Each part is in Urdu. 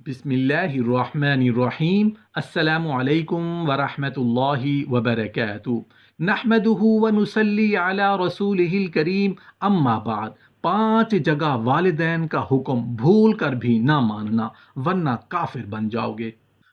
بسم اللہ الرحمن الرحیم۔ السلام علیکم ورحمۃ اللہ وبرکاتہ۔ نحمدہ ونصلی علی رسولہ الکریم، اما بعد۔ 5 جگہ والدین کا حکم بھول کر بھی نہ ماننا ورنہ کافر بن جاؤ گے۔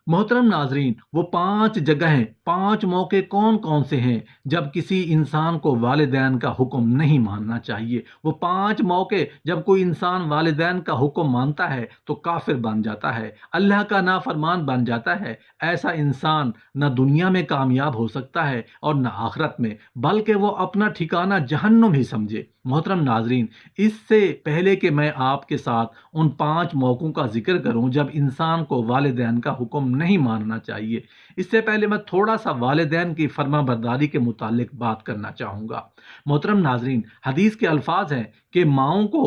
محترم ناظرین، وہ 5 جگہیں، 5 موقع کون کون سے ہیں جب کسی انسان کو والدین کا حکم نہیں ماننا چاہیے؟ وہ 5 موقع جب کوئی انسان والدین کا حکم مانتا ہے تو کافر بن جاتا ہے، اللہ کا نافرمان بن جاتا ہے۔ ایسا انسان نہ دنیا میں کامیاب ہو سکتا ہے اور نہ آخرت میں، بلکہ وہ اپنا ٹھکانہ جہنم ہی سمجھے۔ محترم ناظرین، اس سے پہلے کہ میں آپ کے ساتھ ان 5 موقعوں کا ذکر کروں جب انسان کو والدین کا حکم نہیں ماننا چاہیے، اس سے پہلے میں تھوڑا سا والدین کی فرما برداری کے متعلق بات کرنا چاہوں گا۔ محترم ناظرین، حدیث کے الفاظ ہیں کہ ماؤں کو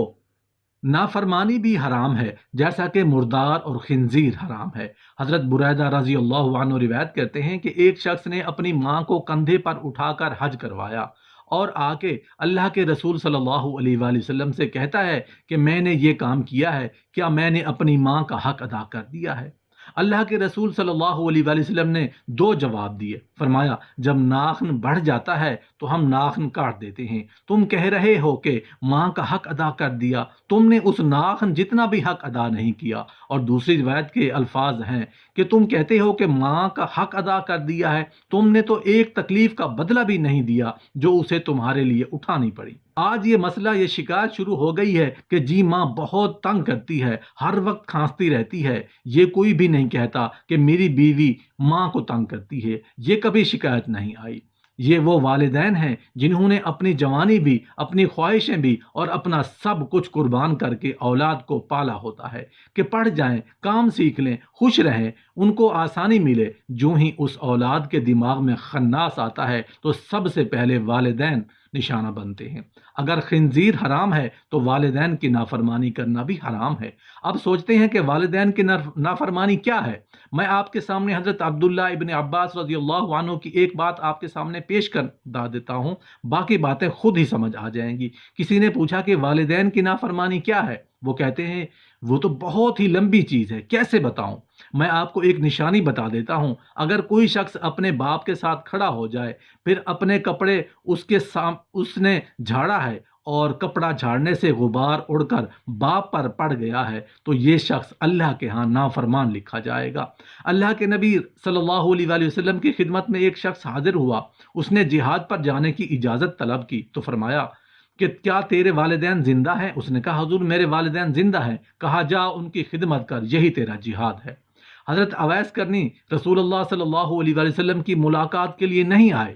نافرمانی بھی حرام ہے جیسا کہ مردار اور خنزیر حرام ہے۔ حضرت بریدہ رضی اللہ عنہ روایت کرتے ہیں کہ ایک شخص نے اپنی ماں کو کندھے پر اٹھا کر حج کروایا اور آ کے اللہ کے رسول صلی اللہ علیہ وآلہ وسلم سے کہتا ہے کہ میں نے یہ کام کیا ہے، کیا میں نے اپنی ماں کا حق ادا کر دیا ہے؟ اللہ کے رسول صلی اللہ علیہ وآلہ وسلم نے 2 جواب دیے۔ فرمایا، جب ناخن بڑھ جاتا ہے تو ہم ناخن کاٹ دیتے ہیں۔ تم کہہ رہے ہو کہ ماں کا حق ادا کر دیا، تم نے اس ناخن جتنا بھی حق ادا نہیں کیا۔ اور دوسری روایت کے الفاظ ہیں کہ تم کہتے ہو کہ ماں کا حق ادا کر دیا ہے، تم نے تو ایک تکلیف کا بدلہ بھی نہیں دیا جو اسے تمہارے لیے اٹھانی پڑی۔ آج یہ مسئلہ، یہ شکایت شروع ہو گئی ہے کہ جی ماں بہت تنگ کرتی ہے، ہر وقت کھانستی رہتی ہے۔ یہ کوئی بھی نہیں کہتا کہ میری بیوی ماں کو تنگ کرتی ہے، یہ کبھی شکایت نہیں آئی۔ یہ وہ والدین ہیں جنہوں نے اپنی جوانی بھی، اپنی خواہشیں بھی اور اپنا سب کچھ قربان کر کے اولاد کو پالا ہوتا ہے کہ پڑھ جائیں، کام سیکھ لیں، خوش رہیں، ان کو آسانی ملے۔ جو ہی اس اولاد کے دماغ میں خناس آتا ہے تو سب سے پہلے والدین نشانہ بنتے ہیں۔ اگر خنزیر حرام ہے تو والدین کی نافرمانی کرنا بھی حرام ہے۔ اب سوچتے ہیں کہ والدین کی نافرمانی کیا ہے؟ میں آپ کے سامنے حضرت عبداللہ ابن عباس رضی اللہ عنہ کی ایک بات آپ کے سامنے پیش کر دیتا ہوں، باقی باتیں خود ہی سمجھ آ جائیں گی۔ کسی نے پوچھا کہ والدین کی نافرمانی کیا ہے؟ وہ کہتے ہیں وہ تو بہت ہی لمبی چیز ہے، کیسے بتاؤں؟ میں آپ کو ایک نشانی بتا دیتا ہوں۔ اگر کوئی شخص اپنے باپ کے ساتھ کھڑا ہو جائے، پھر اپنے کپڑے اس نے جھاڑا ہے اور کپڑا جھاڑنے سے غبار اڑ کر باپ پر پڑ گیا ہے تو یہ شخص اللہ کے ہاں نافرمان لکھا جائے گا۔ اللہ کے نبی صلی اللہ علیہ وآلہ وسلم کی خدمت میں ایک شخص حاضر ہوا، اس نے جہاد پر جانے کی اجازت طلب کی تو فرمایا کہ کیا تیرے والدین زندہ ہیں؟ اس نے کہا حضور میرے والدین زندہ ہیں۔ کہا جا ان کی خدمت کر، یہی تیرا جہاد ہے۔ حضرت اویس کرنی رسول اللہ صلی اللہ علیہ وآلہ وسلم کی ملاقات کے لیے نہیں آئے۔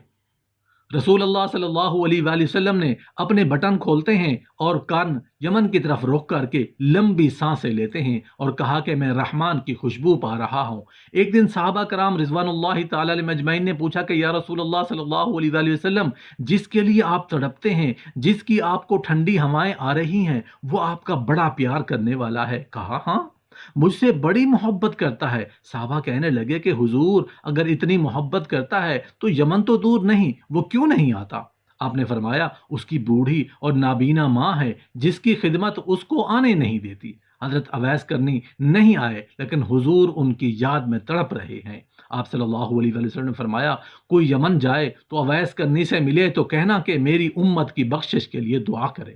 رسول اللہ صلی اللہ علیہ وآلہ وسلم نے اپنے بٹن کھولتے ہیں اور کان یمن کی طرف رخ کر کے لمبی سانسیں لیتے ہیں اور کہا کہ میں رحمان کی خوشبو پا رہا ہوں۔ ایک دن صحابہ کرام رضوان اللہ تعالی علیہم اجمعین نے پوچھا کہ یا رسول اللہ صلی اللہ علیہ وآلہ وسلم، جس کے لیے آپ تڑپتے ہیں، جس کی آپ کو ٹھنڈی ہوائیں آ رہی ہیں، وہ آپ کا بڑا پیار کرنے والا ہے۔ کہا ہاں، مجھ سے بڑی محبت کرتا ہے۔ صحابہ کہنے لگے کہ حضور اگر اتنی محبت کرتا ہے تو یمن تو دور نہیں، وہ کیوں نہیں آتا؟ آپ نے فرمایا اس کی بوڑھی اور نابینا ماں ہے جس کی خدمت اس کو آنے نہیں دیتی۔ حضرت اویس کرنی نہیں آئے لیکن حضور ان کی یاد میں تڑپ رہے ہیں۔ آپ صلی اللہ علیہ وسلم نے فرمایا کوئی یمن جائے تو اویس کرنی سے ملے تو کہنا کہ میری امت کی بخشش کے لیے دعا کرے۔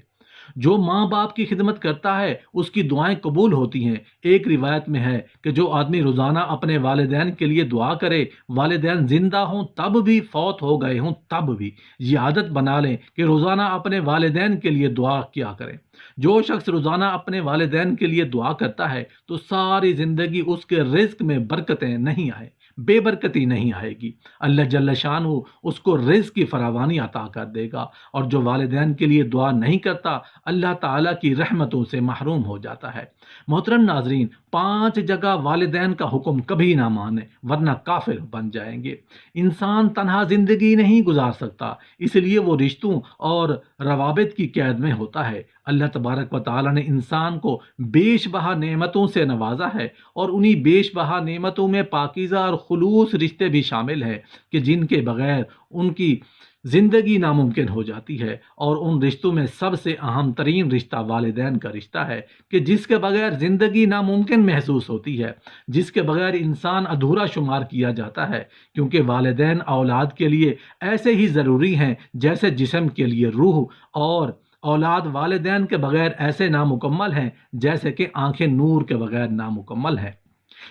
جو ماں باپ کی خدمت کرتا ہے اس کی دعائیں قبول ہوتی ہیں۔ ایک روایت میں ہے کہ جو آدمی روزانہ اپنے والدین کے لیے دعا کرے، والدین زندہ ہوں تب بھی، فوت ہو گئے ہوں تب بھی، یہ عادت بنا لیں کہ روزانہ اپنے والدین کے لیے دعا کیا کریں۔ جو شخص روزانہ اپنے والدین کے لیے دعا کرتا ہے تو ساری زندگی اس کے رزق میں برکتیں نہیں آئیں، بے برکتی نہیں آئے گی۔ اللہ جل شانہ اس کو رزق کی فراوانی عطا کر دے گا، اور جو والدین کے لیے دعا نہیں کرتا اللہ تعالیٰ کی رحمتوں سے محروم ہو جاتا ہے۔ محترم ناظرین، 5 جگہ والدین کا حکم کبھی نہ مانیں ورنہ کافر بن جائیں گے۔ انسان تنہا زندگی نہیں گزار سکتا، اس لیے وہ رشتوں اور روابط کی قید میں ہوتا ہے۔ اللہ تبارک و تعالیٰ نے انسان کو بیش بہا نعمتوں سے نوازا ہے، اور انہی بیش بہا نعمتوں میں پاکیزہ اور خلوص رشتے بھی شامل ہیں کہ جن کے بغیر ان کی زندگی ناممکن ہو جاتی ہے، اور ان رشتوں میں سب سے اہم ترین رشتہ والدین کا رشتہ ہے کہ جس کے بغیر زندگی ناممکن محسوس ہوتی ہے، جس کے بغیر انسان ادھورا شمار کیا جاتا ہے، کیونکہ والدین اولاد کے لیے ایسے ہی ضروری ہیں جیسے جسم کے لیے روح، اور اولاد والدین کے بغیر ایسے نامکمل ہیں جیسے کہ آنکھیں نور کے بغیر نامکمل ہیں۔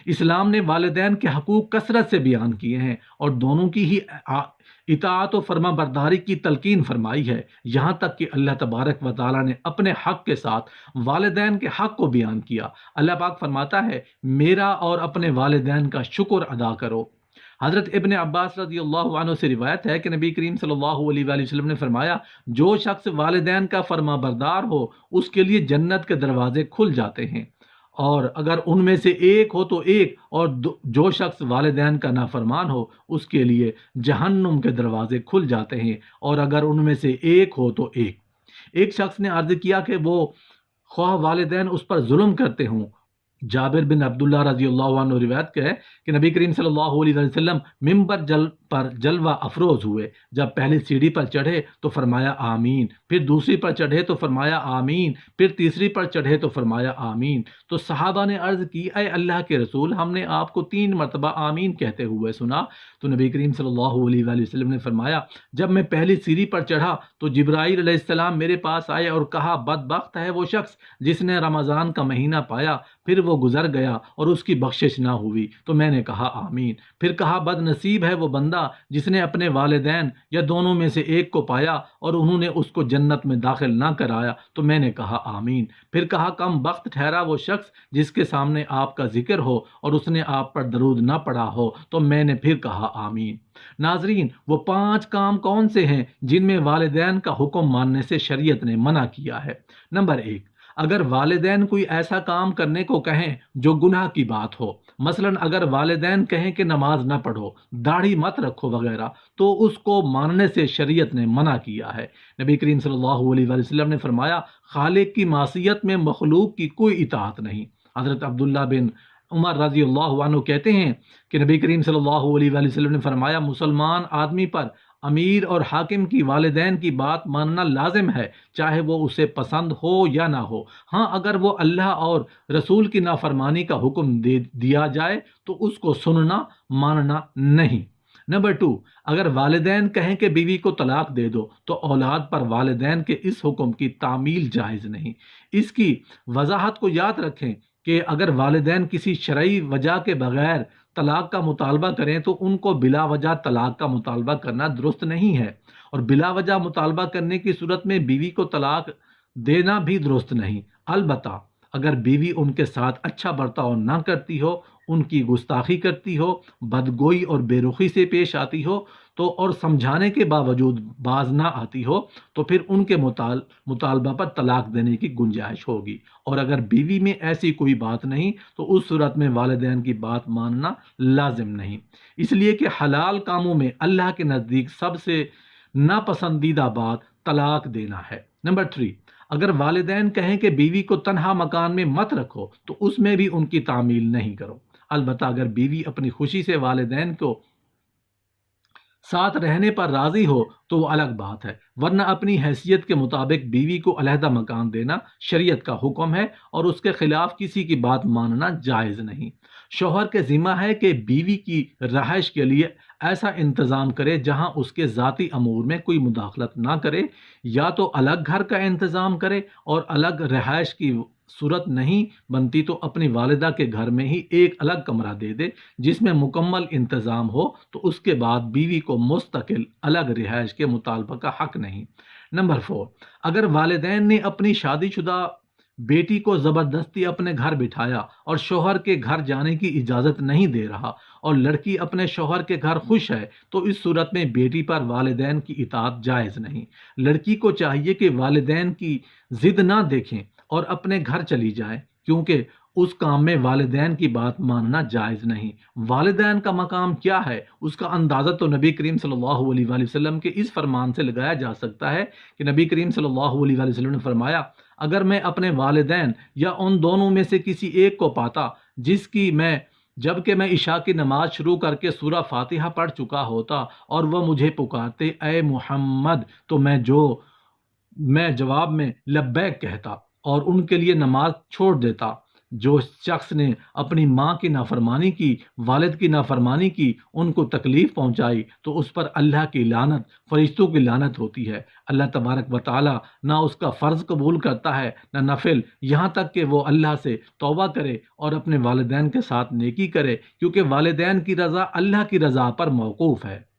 اسلام نے والدین کے حقوق کثرت سے بیان کیے ہیں اور دونوں کی ہی اطاعت و فرما برداری کی تلقین فرمائی ہے، یہاں تک کہ اللہ تبارک و تعالیٰ نے اپنے حق کے ساتھ والدین کے حق کو بیان کیا۔ اللہ پاک فرماتا ہے، میرا اور اپنے والدین کا شکر ادا کرو۔ حضرت ابن عباس رضی اللہ عنہ سے روایت ہے کہ نبی کریم صلی اللہ علیہ وآلہ وسلم نے فرمایا، جو شخص والدین کا فرما بردار ہو اس کے لیے جنت کے دروازے کھل جاتے ہیں، اور اگر ان میں سے ایک ہو تو ایک، اور جو شخص والدین کا نافرمان ہو اس کے لیے جہنم کے دروازے کھل جاتے ہیں، اور اگر ان میں سے ایک ہو تو ایک۔ ایک شخص نے عرض کیا کہ وہ خواہ والدین اس پر ظلم کرتے ہوں۔ جابر بن عبداللہ رضی اللہ عنہ روایت ہے کہ نبی کریم صلی اللہ علیہ وسلم ممبر پر جلوہ افروز ہوئے۔ جب پہلی سیڑھی پر چڑھے تو فرمایا آمین، پھر دوسری پر چڑھے تو فرمایا آمین، پھر تیسری پر چڑھے تو فرمایا آمین۔ تو صحابہ نے عرض کی، اے اللہ کے رسول، ہم نے آپ کو 3 مرتبہ آمین کہتے ہوئے سنا۔ تو نبی کریم صلی اللہ علیہ وآلہ وسلم نے فرمایا، جب میں پہلی سیڑھی پر چڑھا تو جبرائیل علیہ السلام میرے پاس آئے اور کہا، بدبخت ہے وہ شخص جس نے رمضان کا مہینہ پایا پھر وہ گزر گیا اور اس کی بخشش نہ ہوئی۔ تو میں نے کہا آمین۔ پھر کہا، بد نصیب ہے وہ بندہ جس نے اپنے والدین یا دونوں میں سے ایک کو پایا اور انہوں نے اس کو جنت میں داخل نہ کرایا۔ تو میں نے کہا آمین۔ پھر کہا، کم بخت ٹھہرا وہ شخص جس کے سامنے آپ کا ذکر ہو اور اس نے آپ پر درود نہ پڑھا ہو۔ تو میں نے پھر کہا آمین۔ ناظرین، وہ 5 کام کون سے ہیں جن میں والدین کا حکم ماننے سے شریعت نے منع کیا ہے؟ نمبر 1، اگر والدین کوئی ایسا کام کرنے کو کہیں جو گناہ کی بات ہو، مثلا اگر والدین کہیں کہ نماز نہ پڑھو، داڑھی مت رکھو وغیرہ، تو اس کو ماننے سے شریعت نے منع کیا ہے۔ نبی کریم صلی اللہ علیہ وآلہ وسلم نے فرمایا، خالق کی معصیت میں مخلوق کی کوئی اطاعت نہیں۔ حضرت عبداللہ بن عمر رضی اللہ عنہ کہتے ہیں کہ نبی کریم صلی اللہ علیہ وآلہ وسلم نے فرمایا، مسلمان آدمی پر امیر اور حاکم کی والدین کی بات ماننا لازم ہے، چاہے وہ اسے پسند ہو یا نہ ہو۔ ہاں، اگر وہ اللہ اور رسول کی نافرمانی کا حکم دیا جائے تو اس کو سننا ماننا نہیں۔ نمبر 2، اگر والدین کہیں کہ بیوی کو طلاق دے دو تو اولاد پر والدین کے اس حکم کی تعمیل جائز نہیں۔ اس کی وضاحت کو یاد رکھیں کہ اگر والدین کسی شرعی وجہ کے بغیر طلاق کا مطالبہ کریں تو ان کو بلا وجہ طلاق کا مطالبہ کرنا درست نہیں ہے، اور بلا وجہ مطالبہ کرنے کی صورت میں بیوی کو طلاق دینا بھی درست نہیں۔ البتہ اگر بیوی ان کے ساتھ اچھا برتاؤ نہ کرتی ہو، ان کی گستاخی کرتی ہو، بدگوئی اور بے رخی سے پیش آتی ہو تو اور سمجھانے کے باوجود باز نہ آتی ہو تو پھر ان کے مطالبہ پر طلاق دینے کی گنجائش ہوگی، اور اگر بیوی میں ایسی کوئی بات نہیں تو اس صورت میں والدین کی بات ماننا لازم نہیں، اس لیے کہ حلال کاموں میں اللہ کے نزدیک سب سے ناپسندیدہ بات طلاق دینا ہے۔ نمبر 3، اگر والدین کہیں کہ بیوی کو تنہا مکان میں مت رکھو تو اس میں بھی ان کی تعمیل نہیں کرو۔ البتہ اگر بیوی اپنی خوشی سے والدین کو ساتھ رہنے پر راضی ہو تو وہ الگ بات ہے، ورنہ اپنی حیثیت کے مطابق بیوی کو علیحدہ مکان دینا شریعت کا حکم ہے اور اس کے خلاف کسی کی بات ماننا جائز نہیں۔ شوہر کے ذمہ ہے کہ بیوی کی رہائش کے لیے ایسا انتظام کرے جہاں اس کے ذاتی امور میں کوئی مداخلت نہ کرے، یا تو الگ گھر کا انتظام کرے، اور الگ رہائش کی صورت نہیں بنتی تو اپنی والدہ کے گھر میں ہی ایک الگ کمرہ دے دے جس میں مکمل انتظام ہو، تو اس کے بعد بیوی کو مستقل الگ رہائش کے مطالبہ کا حق نہیں۔ نمبر 4، اگر والدین نے اپنی شادی شدہ بیٹی کو زبردستی اپنے گھر بٹھایا اور شوہر کے گھر جانے کی اجازت نہیں دے رہا اور لڑکی اپنے شوہر کے گھر خوش ہے تو اس صورت میں بیٹی پر والدین کی اطاعت جائز نہیں۔ لڑکی کو چاہیے کہ والدین کی ضد نہ دیکھیں اور اپنے گھر چلی جائیں، کیونکہ اس کام میں والدین کی بات ماننا جائز نہیں۔ والدین کا مقام کیا ہے اس کا اندازہ تو نبی کریم صلی اللہ علیہ وآلہ وسلم کے اس فرمان سے لگایا جا سکتا ہے کہ نبی کریم صلی اللہ علیہ وآلہ وسلم نے فرمایا، اگر میں اپنے والدین یا ان دونوں میں سے کسی ایک کو پاتا جس کی میں جب کہ میں عشاء کی نماز شروع کر کے سورہ فاتحہ پڑھ چکا ہوتا اور وہ مجھے پکارتے اے محمد، تو میں جواب میں لبیک کہتا اور ان کے لیے نماز چھوڑ دیتا۔ جو شخص نے اپنی ماں کی نافرمانی کی، والد کی نافرمانی کی، ان کو تکلیف پہنچائی، تو اس پر اللہ کی لعنت، فرشتوں کی لعنت ہوتی ہے۔ اللہ تبارک و تعالی نہ اس کا فرض قبول کرتا ہے نہ نفل، یہاں تک کہ وہ اللہ سے توبہ کرے اور اپنے والدین کے ساتھ نیکی کرے، کیونکہ والدین کی رضا اللہ کی رضا پر موقوف ہے۔